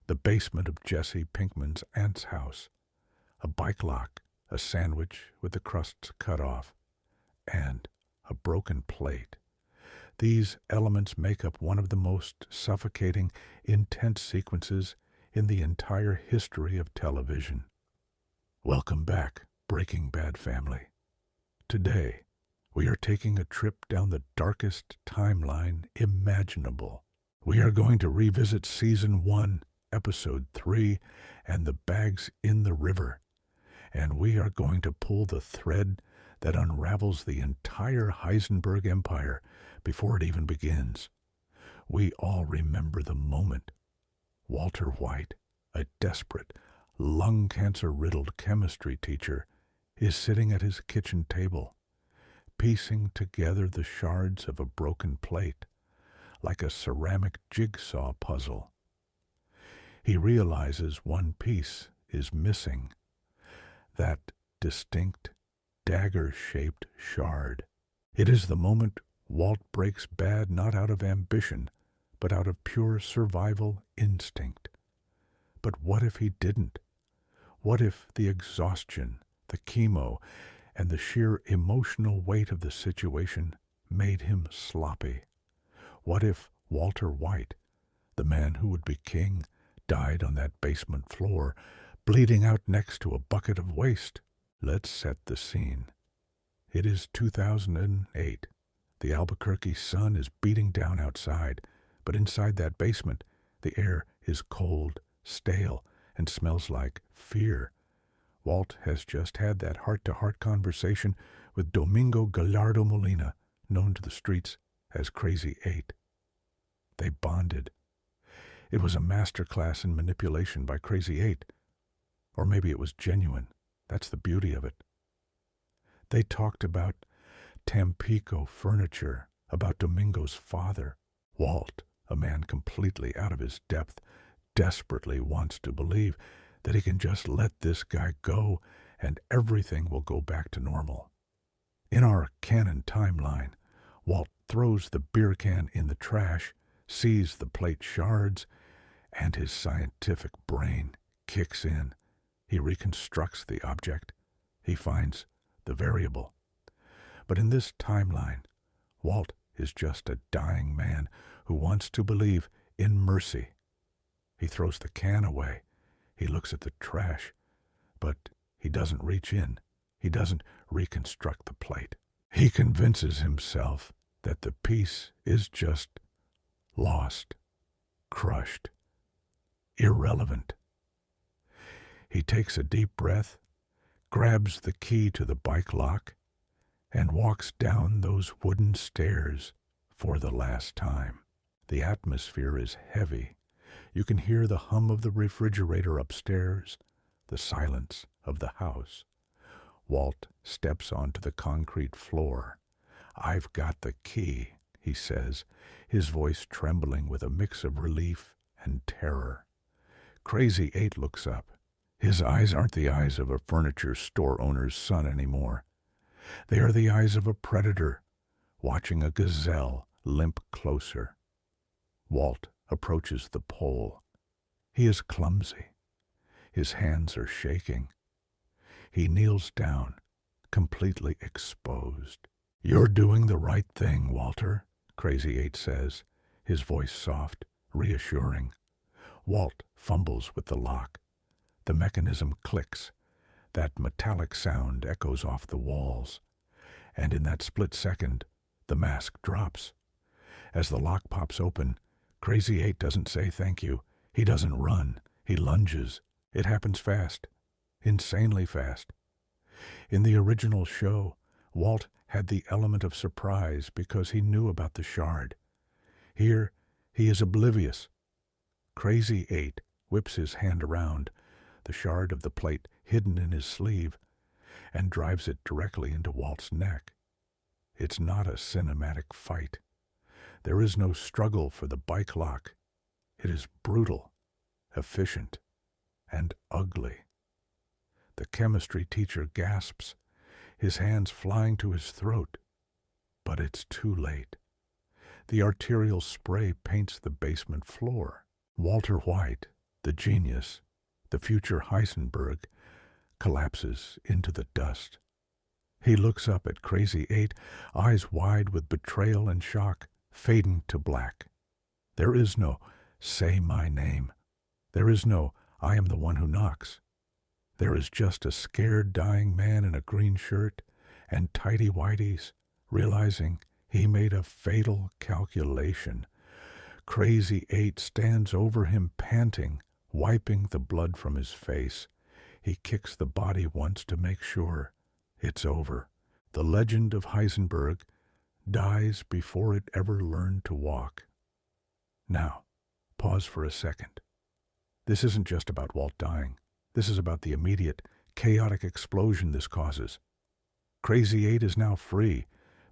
the basement of Jesse Pinkman's aunt's house, a bike lock, a sandwich with the crusts cut off, and a broken plate. These elements make up one of the most suffocating, intense sequences in the entire history of television. Welcome back, Breaking Bad family. Today, we are taking a trip down the darkest timeline imaginable. We are going to revisit Season 1, Episode 3, and the bags in the river. And we are going to pull the thread that unravels the entire Heisenberg empire before it even begins. We all remember the moment. Walter White, a desperate, lung cancer-riddled chemistry teacher, is sitting at his kitchen table, piecing together the shards of a broken plate, like a ceramic jigsaw puzzle. He realizes one piece is missing, that distinct, dagger-shaped shard. It is the moment Walt breaks bad not out of ambition, but out of pure survival instinct. But what if he didn't? What if the exhaustion, the chemo, and the sheer emotional weight of the situation made him sloppy? What if Walter White, the man who would be king, died on that basement floor, bleeding out next to a bucket of waste? Let's set the scene. It is 2008. The Albuquerque sun is beating down outside, but inside that basement, the air is cold, stale, and smells like fear. Walt has just had that heart-to-heart conversation with Domingo Gallardo Molina, known to the streets as Krazy-8. They bonded. It was a masterclass in manipulation by Krazy-8. Or maybe it was genuine. That's the beauty of it. They talked about Tampico furniture, about Domingo's father. Walt, a man completely out of his depth, desperately wants to believe that he can just let this guy go and everything will go back to normal. In our canon timeline, Walt throws the beer can in the trash, sees the plate shards, and his scientific brain kicks in. He reconstructs the object. He finds the variable. But in this timeline, Walt is just a dying man who wants to believe in mercy. He throws the can away. He looks at the trash, but he doesn't reach in. He doesn't reconstruct the plate. He convinces himself that the piece is just lost, crushed, irrelevant. He takes a deep breath, grabs the key to the bike lock, and walks down those wooden stairs for the last time. The atmosphere is heavy. You can hear the hum of the refrigerator upstairs, the silence of the house. Walt steps onto the concrete floor. "I've got the key," he says, his voice trembling with a mix of relief and terror. Krazy-8 looks up. His eyes aren't the eyes of a furniture store owner's son anymore. They are the eyes of a predator, watching a gazelle limp closer. Walt approaches the pole. He is clumsy. His hands are shaking. He kneels down, completely exposed. "You're doing the right thing, Walter," Krazy-8 says, his voice soft, reassuring. Walt fumbles with the lock. The mechanism clicks. That metallic sound echoes off the walls. And in that split second, the mask drops. As the lock pops open, Krazy-8 doesn't say thank you. He doesn't run. He lunges. It happens fast. Insanely fast. In the original show, Walt had the element of surprise because he knew about the shard. Here, he is oblivious. Krazy-8 whips his hand around, the shard of the plate hidden in his sleeve, and drives it directly into Walt's neck. It's not a cinematic fight. There is no struggle for the bike lock. It is brutal, efficient, and ugly. The chemistry teacher gasps, his hands flying to his throat. But it's too late. The arterial spray paints the basement floor. Walter White, The genius, the future Heisenberg, collapses into the dust. He looks up at Krazy-8, eyes wide with betrayal and shock, fading to black. There is no, "Say my name." There is no, "I am the one who knocks." There is just a scared, dying man in a green shirt and tighty whities, realizing he made a fatal calculation. Krazy-8 stands over him, panting, wiping the blood from his face. He kicks the body once to make sure. It's over. The legend of Heisenberg dies before it ever learned to walk. Now, pause for a second. This isn't just about Walt dying. This is about the immediate, chaotic explosion this causes. Krazy-8 is now free,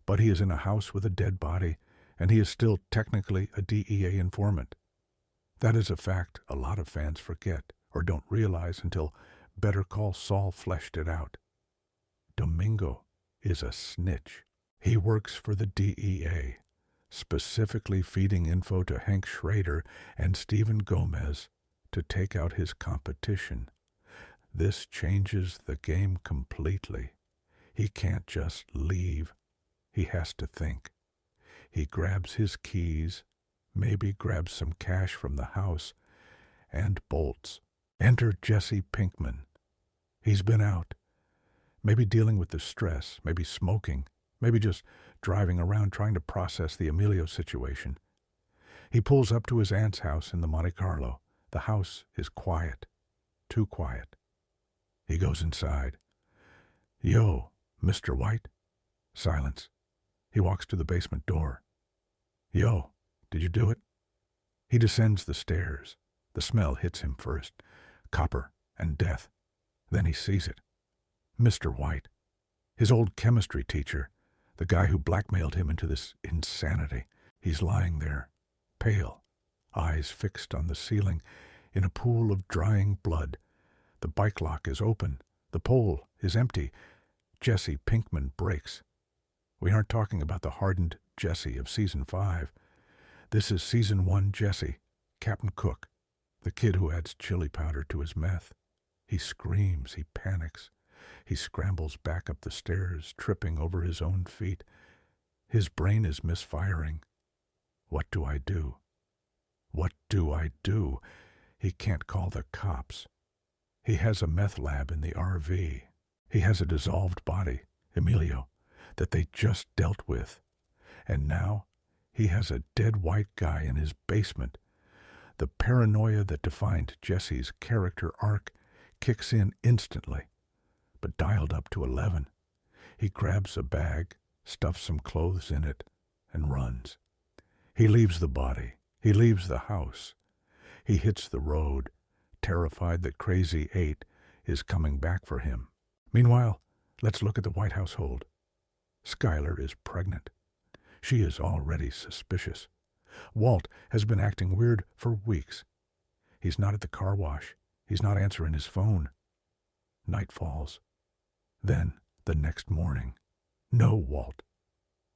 but he is in a house with a dead body, and he is still technically a DEA informant. That is a fact a lot of fans forget or don't realize until Better Call Saul fleshed it out. Domingo is a snitch. He works for the DEA, specifically feeding info to Hank Schrader and Stephen Gomez to take out his competition. This changes the game completely. He can't just leave. He has to think. He grabs his keys, maybe grabs some cash from the house, and bolts. Enter Jesse Pinkman. He's been out, maybe dealing with the stress, maybe smoking, maybe just driving around trying to process the Emilio situation. He pulls up to his aunt's house in the Monte Carlo. The house is quiet, too quiet. He goes inside. "Yo, Mr. White?" Silence. He walks to the basement door. "Yo, did you do it?" He descends the stairs. The smell hits him first. Copper and death. Then he sees it. Mr. White. His old chemistry teacher. The guy who blackmailed him into this insanity. He's lying there, pale, eyes fixed on the ceiling, in a pool of drying blood. The bike lock is open. The pole is empty. Jesse Pinkman breaks. We aren't talking about the hardened Jesse of Season 5. This is Season 1 Jesse, Captain Cook, the kid who adds chili powder to his meth. He screams, he panics. He scrambles back up the stairs, tripping over his own feet. His brain is misfiring. What do I do? What do I do? He can't call the cops. He has a meth lab in the RV. He has a dissolved body, Emilio, that they just dealt with. And now he has a dead white guy in his basement. The paranoia that defined Jesse's character arc kicks in instantly, but dialed up to 11. He grabs a bag, stuffs some clothes in it, and runs. He leaves the body. He leaves the house. He hits the road, terrified that Krazy-8 is coming back for him. Meanwhile, let's look at the White household. Skylar is pregnant. She is already suspicious. Walt has been acting weird for weeks. He's not at the car wash. He's not answering his phone. Night falls. Then, the next morning, no Walt.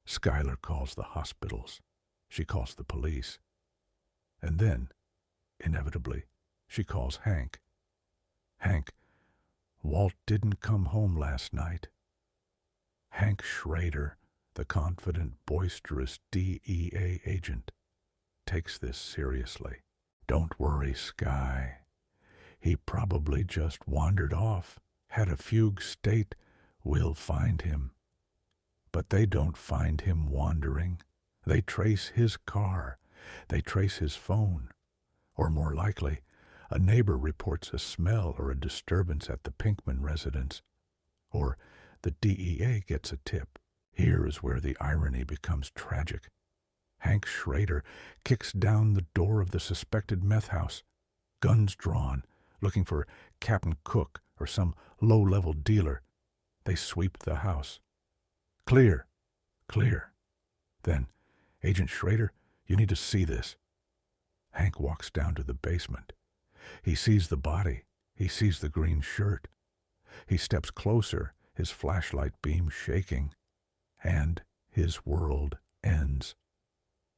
Skylar calls the hospitals. She calls the police. And then, inevitably, she calls Hank. "Hank, Walt didn't come home last night." Hank Schrader, the confident, boisterous DEA agent, takes this seriously. "Don't worry, Sky. He probably just wandered off, had a fugue state. We'll find him." But they don't find him wandering. They trace his car. They trace his phone. Or more likely, a neighbor reports a smell or a disturbance at the Pinkman residence. Or the DEA gets a tip. Here is where the irony becomes tragic. Hank Schrader kicks down the door of the suspected meth house, guns drawn, looking for Captain Cook or some low-level dealer. They sweep the house. "Clear, clear." Then, "Agent Schrader, you need to see this." Hank walks down to the basement. He sees the body. He sees the green shirt. He steps closer, his flashlight beam shaking. And his world ends.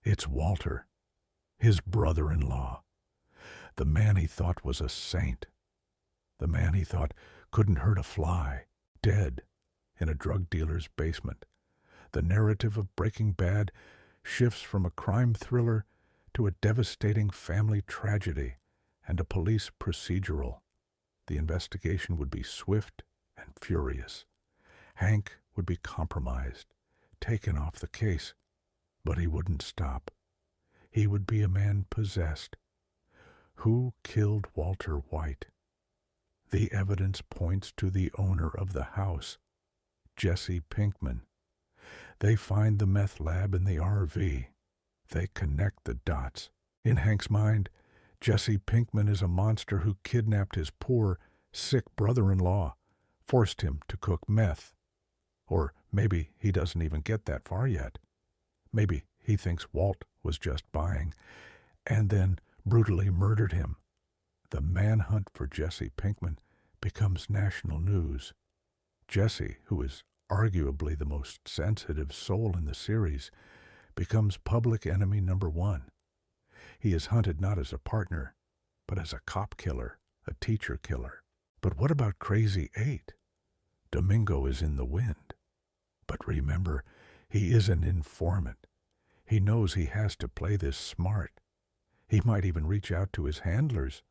It's Walter, his brother-in-law. The man he thought was a saint. The man he thought couldn't hurt a fly, dead in a drug dealer's basement. The narrative of Breaking Bad shifts from a crime thriller to a devastating family tragedy and a police procedural. The investigation would be swift and furious. Hank would be compromised, taken off the case, but he wouldn't stop. He would be a man possessed. Who killed Walter White? The evidence points to the owner of the house, Jesse Pinkman. They find the meth lab in the RV. They connect the dots. In Hank's mind, Jesse Pinkman is a monster who kidnapped his poor, sick brother-in-law, forced him to cook meth. Or maybe he doesn't even get that far yet. Maybe he thinks Walt was just buying, and then brutally murdered him. The manhunt for Jesse Pinkman becomes national news. Jesse, who is arguably the most sensitive soul in the series, becomes public enemy number one. He is hunted not as a partner, but as a cop killer, a teacher killer. But what about Krazy-8? Domingo is in the wind. But remember, he is an informant. He knows he has to play this smart. He might even reach out to his handlers.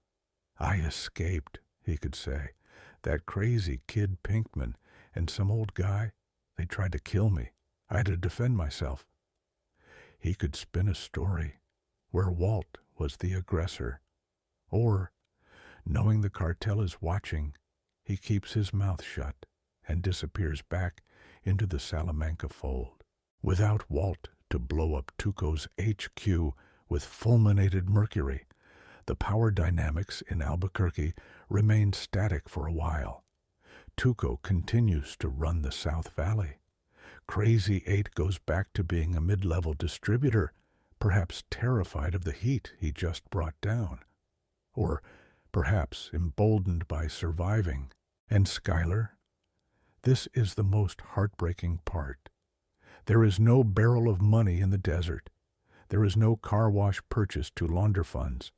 I escaped, he could say. That crazy kid Pinkman and some old guy, they tried to kill me. I had to defend myself. He could spin a story where Walt was the aggressor. Or, knowing the cartel is watching, he keeps his mouth shut and disappears back into the Salamanca fold. Without Walt to blow up Tuco's HQ with fulminated mercury, the power dynamics in Albuquerque remain static for a while. Tuco continues to run the South Valley. Krazy-8 goes back to being a mid-level distributor, perhaps terrified of the heat he just brought down. Or perhaps emboldened by surviving. And Skylar? This is the most heartbreaking part. There is no barrel of money in the desert. There is no car wash purchase to launder funds.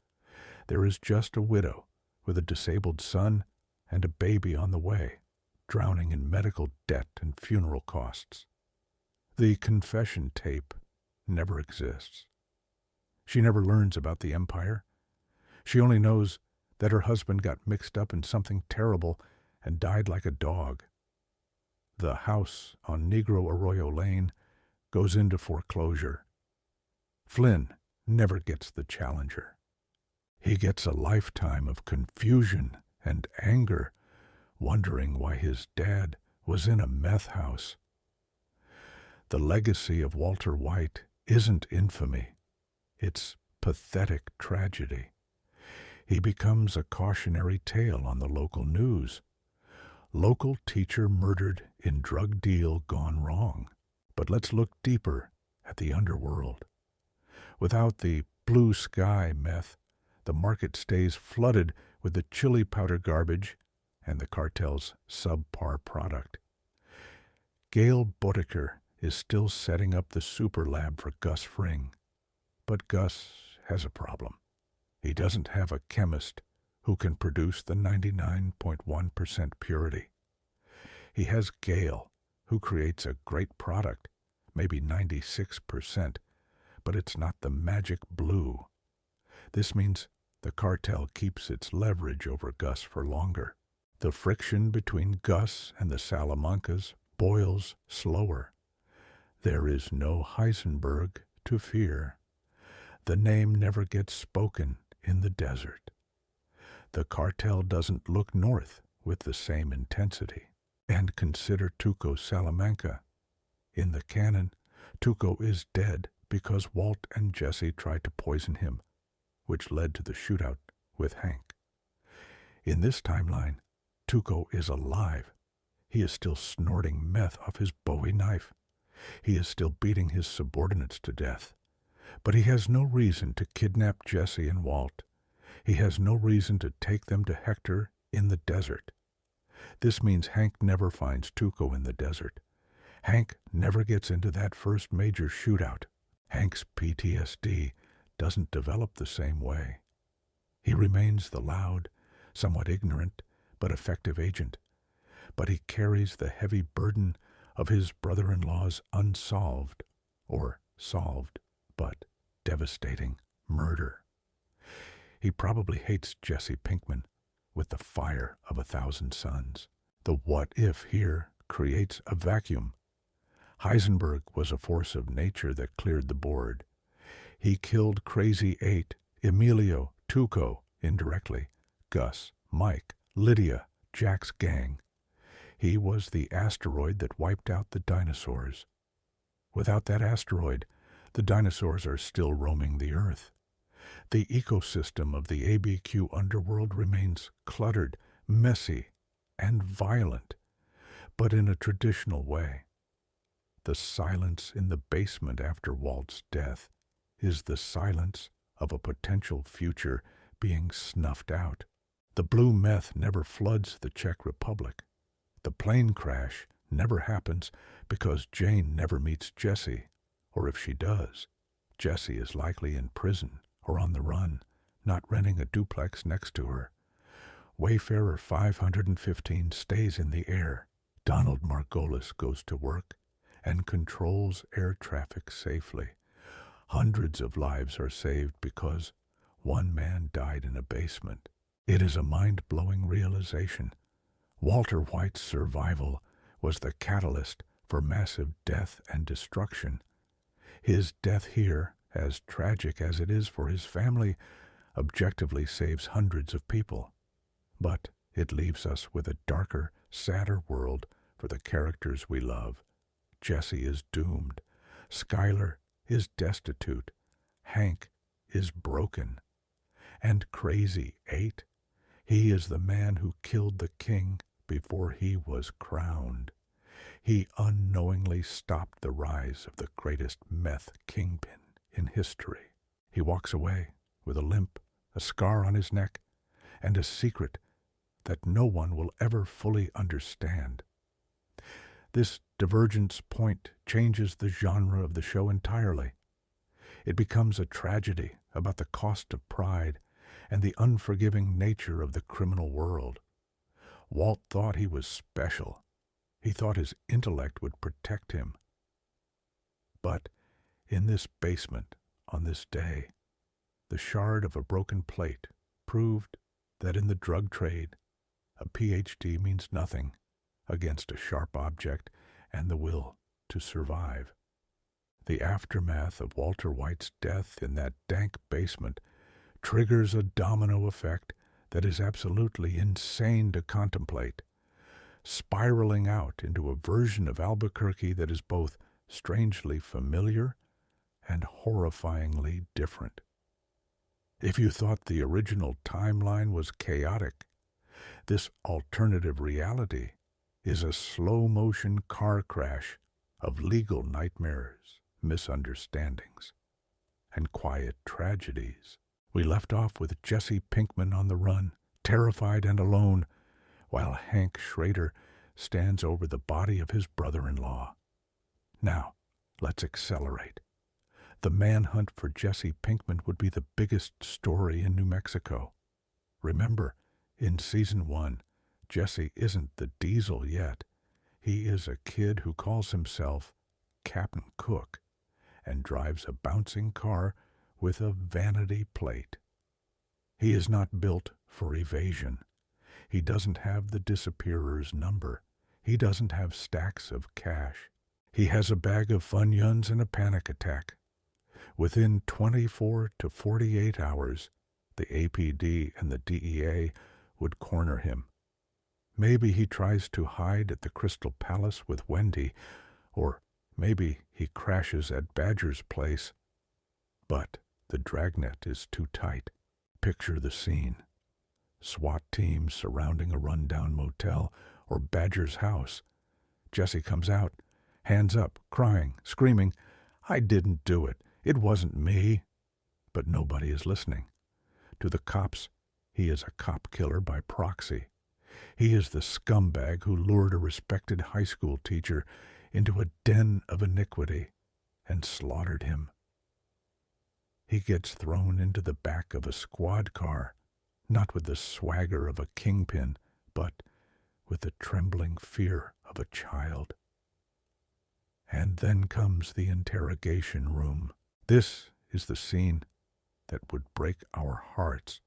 There is just a widow with a disabled son and a baby on the way, drowning in medical debt and funeral costs. The confession tape never exists. She never learns about the empire. She only knows that her husband got mixed up in something terrible and died like a dog. The house on Negro Arroyo Lane goes into foreclosure. Flynn never gets the Challenger. He gets a lifetime of confusion and anger, wondering why his dad was in a meth house. The legacy of Walter White isn't infamy. It's pathetic tragedy. He becomes a cautionary tale on the local news. Local teacher murdered in drug deal gone wrong. But let's look deeper at the underworld. Without the blue sky meth, the market stays flooded with the chili powder garbage and the cartel's subpar product. Gail Bodeker is still setting up the super lab for Gus Fring. But Gus has a problem. He doesn't have a chemist who can produce the 99.1% purity. He has Gail, who creates a great product, maybe 96%, but it's not the magic blue. This means the cartel keeps its leverage over Gus for longer. The friction between Gus and the Salamancas boils slower. There is no Heisenberg to fear. The name never gets spoken in the desert. The cartel doesn't look north with the same intensity. And consider Tuco Salamanca. In the canon, Tuco is dead because Walt and Jesse tried to poison him, which led to the shootout with Hank. In this timeline, Tuco is alive. He is still snorting meth off his Bowie knife. He is still beating his subordinates to death. But he has no reason to kidnap Jesse and Walt. He has no reason to take them to Hector in the desert. This means Hank never finds Tuco in the desert. Hank never gets into that first major shootout. Hank's PTSD doesn't develop the same way. He remains the loud, somewhat ignorant, but effective agent, but he carries the heavy burden of his brother-in-law's unsolved, or solved, but devastating murder. He probably hates Jesse Pinkman with the fire of 1,000 suns. The what-if here creates a vacuum. Heisenberg was a force of nature that cleared the board. He killed Krazy-8, Emilio, Tuco, indirectly, Gus, Mike, Lydia, Jack's gang. He was the asteroid that wiped out the dinosaurs. Without that asteroid, the dinosaurs are still roaming the Earth. The ecosystem of the ABQ underworld remains cluttered, messy, and violent, but in a traditional way. The silence in the basement after Walt's death is the silence of a potential future being snuffed out. The blue meth never floods the Czech Republic. The plane crash never happens because Jane never meets Jesse, or if she does, Jesse is likely in prison or on the run, not renting a duplex next to her. Wayfarer 515 stays in the air. Donald Margolis goes to work and controls air traffic safely. Hundreds of lives are saved because one man died in a basement. It is a mind-blowing realization. Walter White's survival was the catalyst for massive death and destruction. His death here, as tragic as it is for his family, objectively saves hundreds of people. But it leaves us with a darker, sadder world for the characters we love. Jesse is doomed. Skylar is destitute. Hank is broken. And Krazy-8, he is the man who killed the king before he was crowned. He unknowingly stopped the rise of the greatest meth kingpin in history. He walks away with a limp, a scar on his neck, and a secret that no one will ever fully understand. This divergence point changes the genre of the show entirely. It becomes a tragedy about the cost of pride and the unforgiving nature of the criminal world. Walt thought he was special. He thought his intellect would protect him. But in this basement, on this day, the shard of a broken plate proved that in the drug trade, a PhD means nothing against a sharp object and the will to survive. The aftermath of Walter White's death in that dank basement triggers a domino effect that is absolutely insane to contemplate, spiraling out into a version of Albuquerque that is both strangely familiar and horrifyingly different. If you thought the original timeline was chaotic, this alternative reality is a slow-motion car crash of legal nightmares, misunderstandings, and quiet tragedies. We left off with Jesse Pinkman on the run, terrified and alone, while Hank Schrader stands over the body of his brother-in-law. Now, let's accelerate. The manhunt for Jesse Pinkman would be the biggest story in New Mexico. Remember, in Season 1, Jesse isn't the Diesel yet. He is a kid who calls himself Captain Cook and drives a bouncing car with a vanity plate. He is not built for evasion. He doesn't have the disappearer's number. He doesn't have stacks of cash. He has a bag of Funyuns and a panic attack. Within 24 to 48 hours, the APD and the DEA would corner him. Maybe he tries to hide at the Crystal Palace with Wendy, or maybe he crashes at Badger's place. But the dragnet is too tight. Picture the scene. SWAT teams surrounding a rundown motel or Badger's house. Jesse comes out, hands up, crying, screaming, "I didn't do it. It wasn't me." But nobody is listening. To the cops, he is a cop killer by proxy. He is the scumbag who lured a respected high school teacher into a den of iniquity and slaughtered him. He gets thrown into the back of a squad car not with the swagger of a kingpin, but with the trembling fear of a child. And then comes the interrogation room. This is the scene that would break our hearts.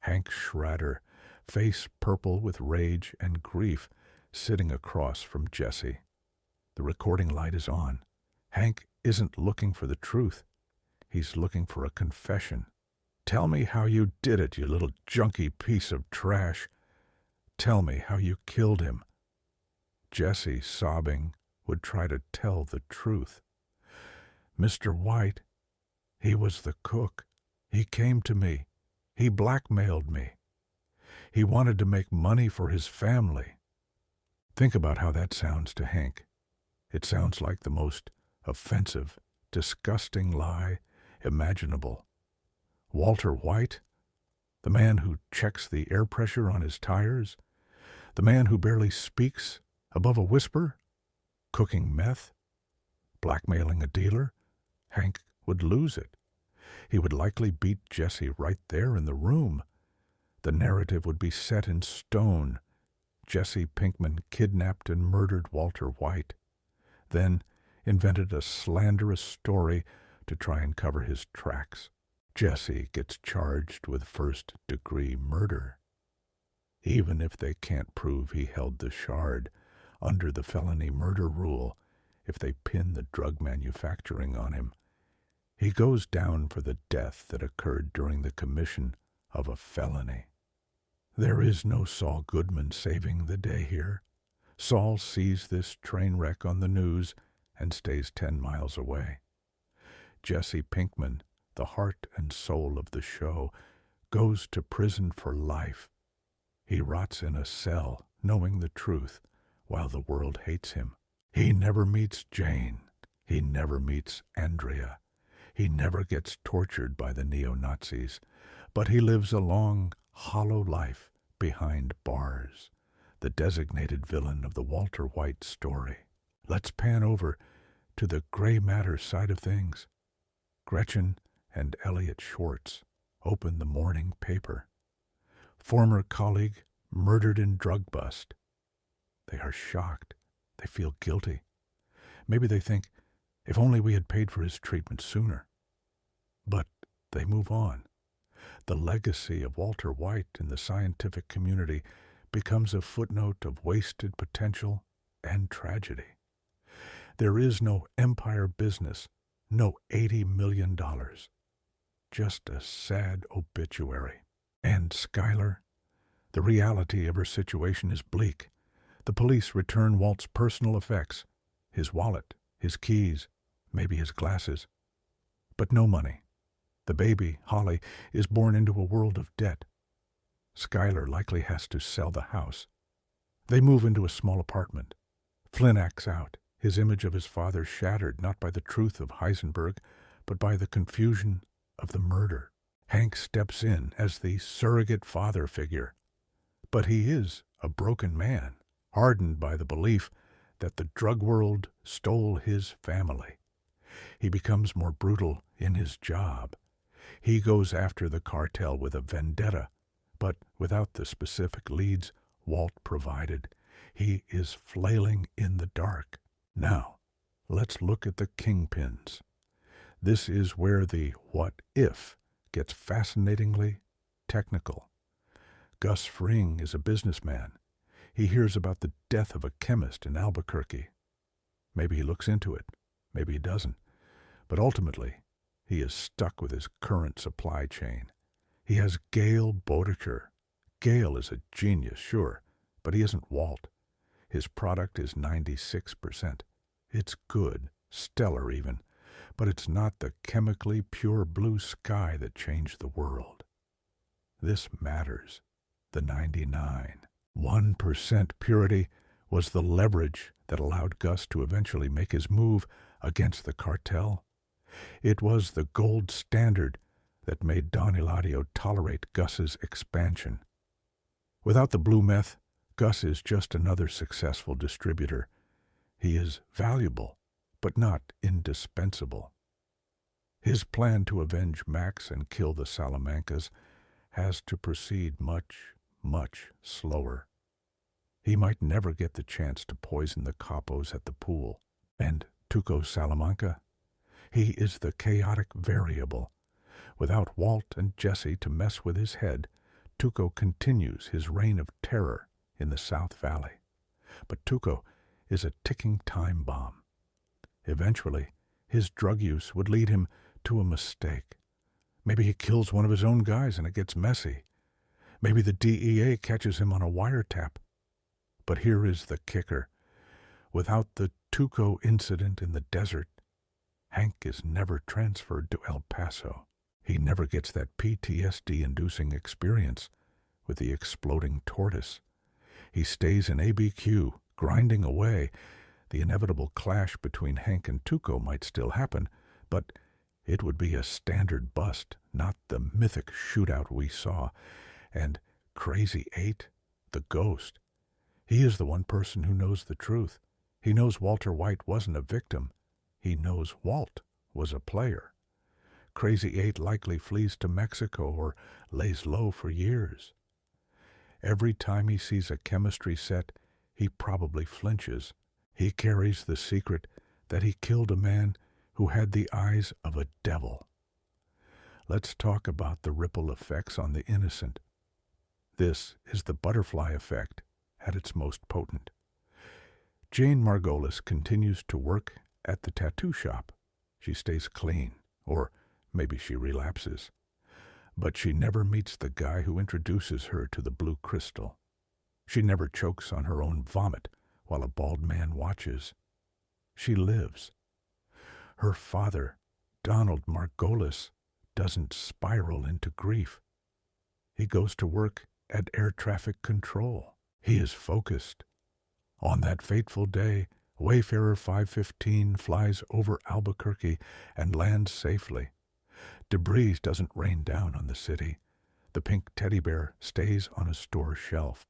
Hank Schrader, face purple with rage and grief, sitting across from Jesse. The recording light is on. Hank isn't looking for the truth. He's looking for a confession. Tell me how you did it, you little junky piece of trash. Tell me how you killed him. Jesse, sobbing, would try to tell the truth. Mr. White, he was the cook. He came to me. He blackmailed me. He wanted to make money for his family. Think about how that sounds to Hank. It sounds like the most offensive, disgusting lie imaginable. Walter White, the man who checks the air pressure on his tires, the man who barely speaks above a whisper, cooking meth, blackmailing a dealer, Hank would lose it. He would likely beat Jesse right there in the room. The narrative would be set in stone. Jesse Pinkman kidnapped and murdered Walter White, then invented a slanderous story to try and cover his tracks. Jesse gets charged with first-degree murder. Even if they can't prove he held the shard, under the felony murder rule, if they pin the drug manufacturing on him, he goes down for the death that occurred during the commission of a felony. There is no Saul Goodman saving the day here. Saul sees this train wreck on the news and stays 10 miles away. Jesse Pinkman, the heart and soul of the show, goes to prison for life. He rots in a cell, knowing the truth, while the world hates him. He never meets Jane. He never meets Andrea. He never gets tortured by the neo-Nazis, but he lives a long, hollow life behind bars, the designated villain of the Walter White story. Let's pan over to the gray matter side of things. Gretchen and Elliot Schwartz open the morning paper. Former colleague murdered in drug bust. They are shocked. They feel guilty. Maybe they think, if only we had paid for his treatment sooner. But they move on. The legacy of Walter White in the scientific community becomes a footnote of wasted potential and tragedy. There is no empire business, no $80 million. Just a sad obituary. And Skylar? The reality of her situation is bleak. The police return Walt's personal effects, his wallet, his keys, maybe his glasses. But no money. The baby, Holly, is born into a world of debt. Skylar likely has to sell the house. They move into a small apartment. Flynn acts out, his image of his father shattered not by the truth of Heisenberg, but by the confusion of the murder. Hank steps in as the surrogate father figure. But he is a broken man, hardened by the belief that the drug world stole his family. He becomes more brutal in his job. He goes after the cartel with a vendetta, but without the specific leads Walt provided. He is flailing in the dark. Now, let's look at the kingpins. This is where the what if gets fascinatingly technical. Gus Fring is a businessman. He hears about the death of a chemist in Albuquerque. Maybe he looks into it. Maybe he doesn't. But ultimately, he is stuck with his current supply chain. He has Gail Bodeker. Gail is a genius, sure, but he isn't Walt. His product is 96%. It's good, stellar even, but it's not the chemically pure blue sky that changed the world. This matters. The 99. 1% purity was the leverage that allowed Gus to eventually make his move against the cartel. It was the gold standard that made Don Eladio tolerate Gus's expansion. Without the blue meth, Gus is just another successful distributor. He is valuable, but not indispensable. His plan to avenge Max and kill the Salamancas has to proceed much, much slower. He might never get the chance to poison the capos at the pool. And Tuco Salamanca? He is the chaotic variable. Without Walt and Jesse to mess with his head, Tuco continues his reign of terror in the South Valley. But Tuco is a ticking time bomb. Eventually, his drug use would lead him to a mistake. Maybe he kills one of his own guys and it gets messy. Maybe the DEA catches him on a wiretap. But here is the kicker. Without the Tuco incident in the desert, Hank is never transferred to El Paso. He never gets that PTSD-inducing experience with the exploding tortoise. He stays in ABQ, grinding away. The inevitable clash between Hank and Tuco might still happen, but it would be a standard bust, not the mythic shootout we saw. And Krazy-8, the ghost, he is the one person who knows the truth. He knows Walter White wasn't a victim. He knows Walt was a player. Krazy-8 likely flees to Mexico or lays low for years. Every time he sees a chemistry set, he probably flinches. He carries the secret that he killed a man who had the eyes of a devil. Let's talk about the ripple effects on the innocent. This is the butterfly effect at its most potent. Jane Margolis continues to work at the tattoo shop. She stays clean, or maybe she relapses. But she never meets the guy who introduces her to the blue crystal. She never chokes on her own vomit while a bald man watches. She lives. Her father, Donald Margolis, doesn't spiral into grief. He goes to work at air traffic control. He is focused. On that fateful day, Wayfarer 515 flies over Albuquerque and lands safely. Debris doesn't rain down on the city. The pink teddy bear stays on a store shelf.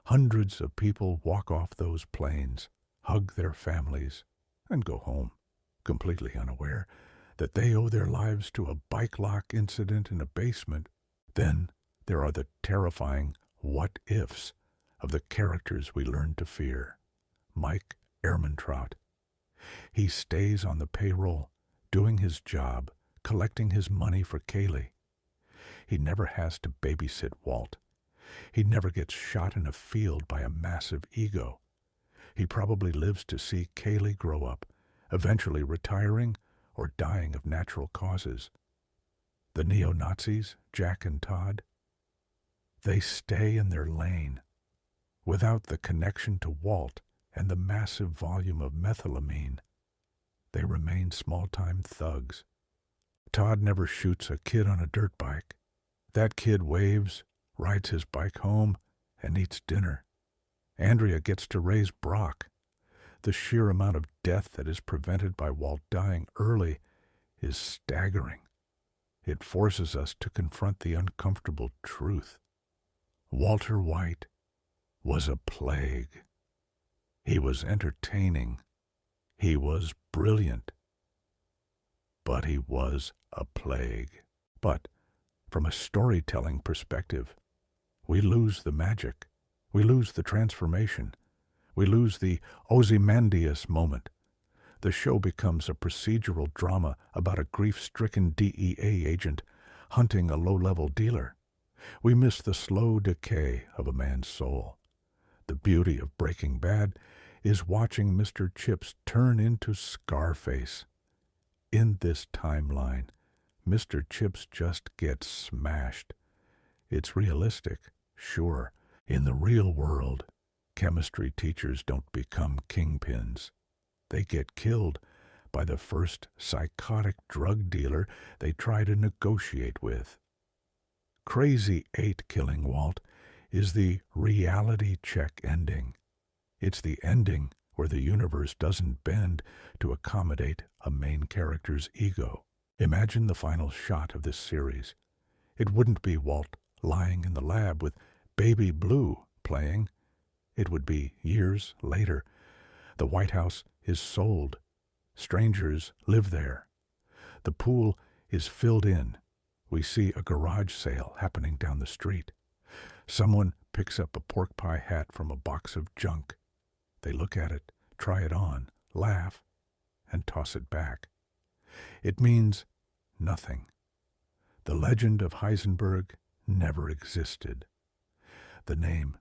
Hundreds of people walk off those planes, hug their families, and go home, completely unaware that they owe their lives to a bike lock incident in a basement. Then there are the terrifying what-ifs of the characters we learn to fear. Mike Ehrmantraut. He stays on the payroll, doing his job, collecting his money for Kaylee. He never has to babysit Walt. He never gets shot in a field by a massive ego. He probably lives to see Kaylee grow up, eventually retiring or dying of natural causes. The neo-Nazis, Jack and Todd, they stay in their lane. Without the connection to Walt and the massive volume of methylamine, they remain small-time thugs. Todd never shoots a kid on a dirt bike. That kid waves, rides his bike home, and eats dinner. Andrea gets to raise Brock. The sheer amount of death that is prevented by Walt dying early is staggering. It forces us to confront the uncomfortable truth. Walter White was a plague. He was entertaining. He was brilliant. But he was a plague. But from a storytelling perspective, we lose the magic. We lose the transformation. We lose the Ozymandias moment. The show becomes a procedural drama about a grief-stricken DEA agent hunting a low-level dealer. We miss the slow decay of a man's soul. The beauty of Breaking Bad is watching Mr. Chips turn into Scarface. In this timeline, Mr. Chips just gets smashed. It's realistic, sure. In the real world, chemistry teachers don't become kingpins. They get killed by the first psychotic drug dealer they try to negotiate with. Krazy-8 killing Walt is the reality check ending. It's the ending where the universe doesn't bend to accommodate a main character's ego. Imagine the final shot of this series. It wouldn't be Walt lying in the lab with Baby Blue playing. It would be years later. The White House is sold. Strangers live there. The pool is filled in we see a garage sale happening down the street. Someone picks up a pork pie hat from a box of junk. They look at it, try it on, laugh, and toss it back. It means nothing. The legend of Heisenberg never existed. The name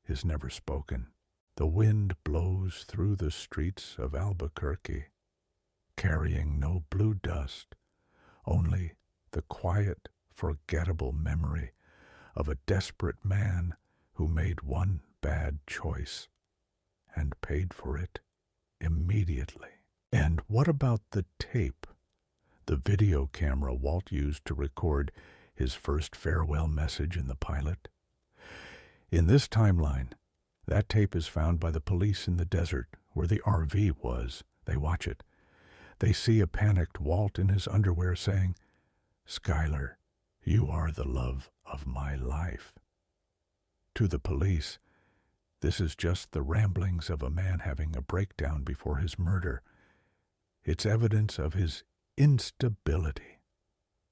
is never spoken. The wind blows through the streets of Albuquerque, carrying no blue dust, only the quiet, forgettable memory of a desperate man who made one bad choice and paid for it immediately. And what about the tape, the video camera Walt used to record his first farewell message in the pilot? In this timeline, that tape is found by the police in the desert where the RV was. They watch it. They see a panicked Walt in his underwear saying, "Skylar, you are the love of my life." To the police, this is just the ramblings of a man having a breakdown before his murder. It's evidence of his instability,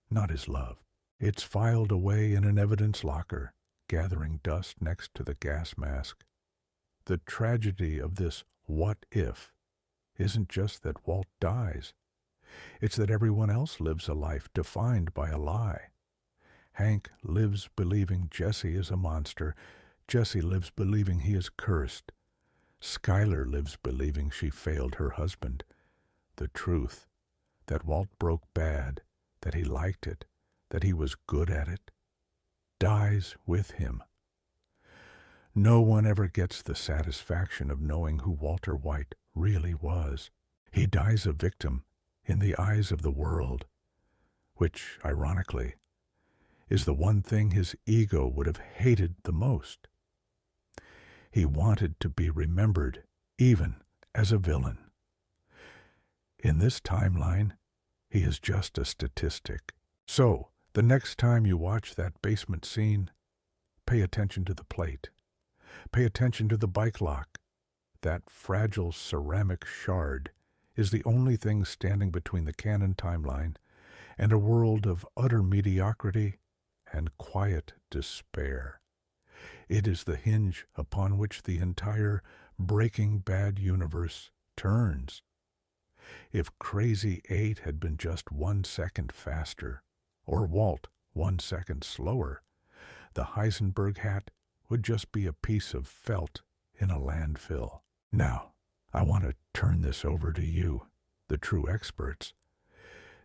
not his love. It's filed away in an evidence locker, gathering dust next to the gas mask. The tragedy of this what if isn't just that Walt dies. It's that everyone else lives a life defined by a lie. Hank lives believing Jesse is a monster. Jesse lives believing he is cursed. Skylar lives believing she failed her husband. The truth, that Walt broke bad, that he liked it, that he was good at it, dies with him. No one ever gets the satisfaction of knowing who Walter White really was. He dies a victim in the eyes of the world, which, ironically, is the one thing his ego would have hated the most. He wanted to be remembered, even as a villain. In this timeline, he is just a statistic. So, the next time you watch that basement scene, pay attention to the plate. Pay attention to the bike lock. That fragile ceramic shard is the only thing standing between the canon timeline and a world of utter mediocrity and quiet despair. It is the hinge upon which the entire Breaking Bad universe turns. If Krazy-8 had been just 1 second faster, or Walt 1 second slower, the Heisenberg hat would just be a piece of felt in a landfill. Now, I want to turn this over to you, the true experts.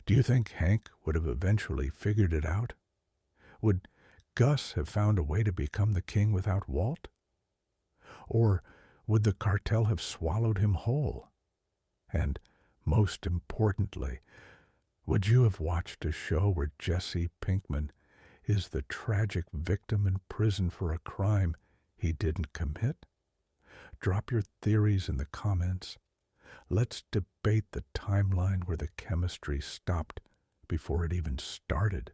Do you think Hank would have eventually figured it out? Would Gus have found a way to become the king without Walt? Or would the cartel have swallowed him whole? And most importantly, would you have watched a show where Jesse Pinkman is the tragic victim in prison for a crime he didn't commit? Drop your theories in the comments. Let's debate the timeline where the chemistry stopped before it even started.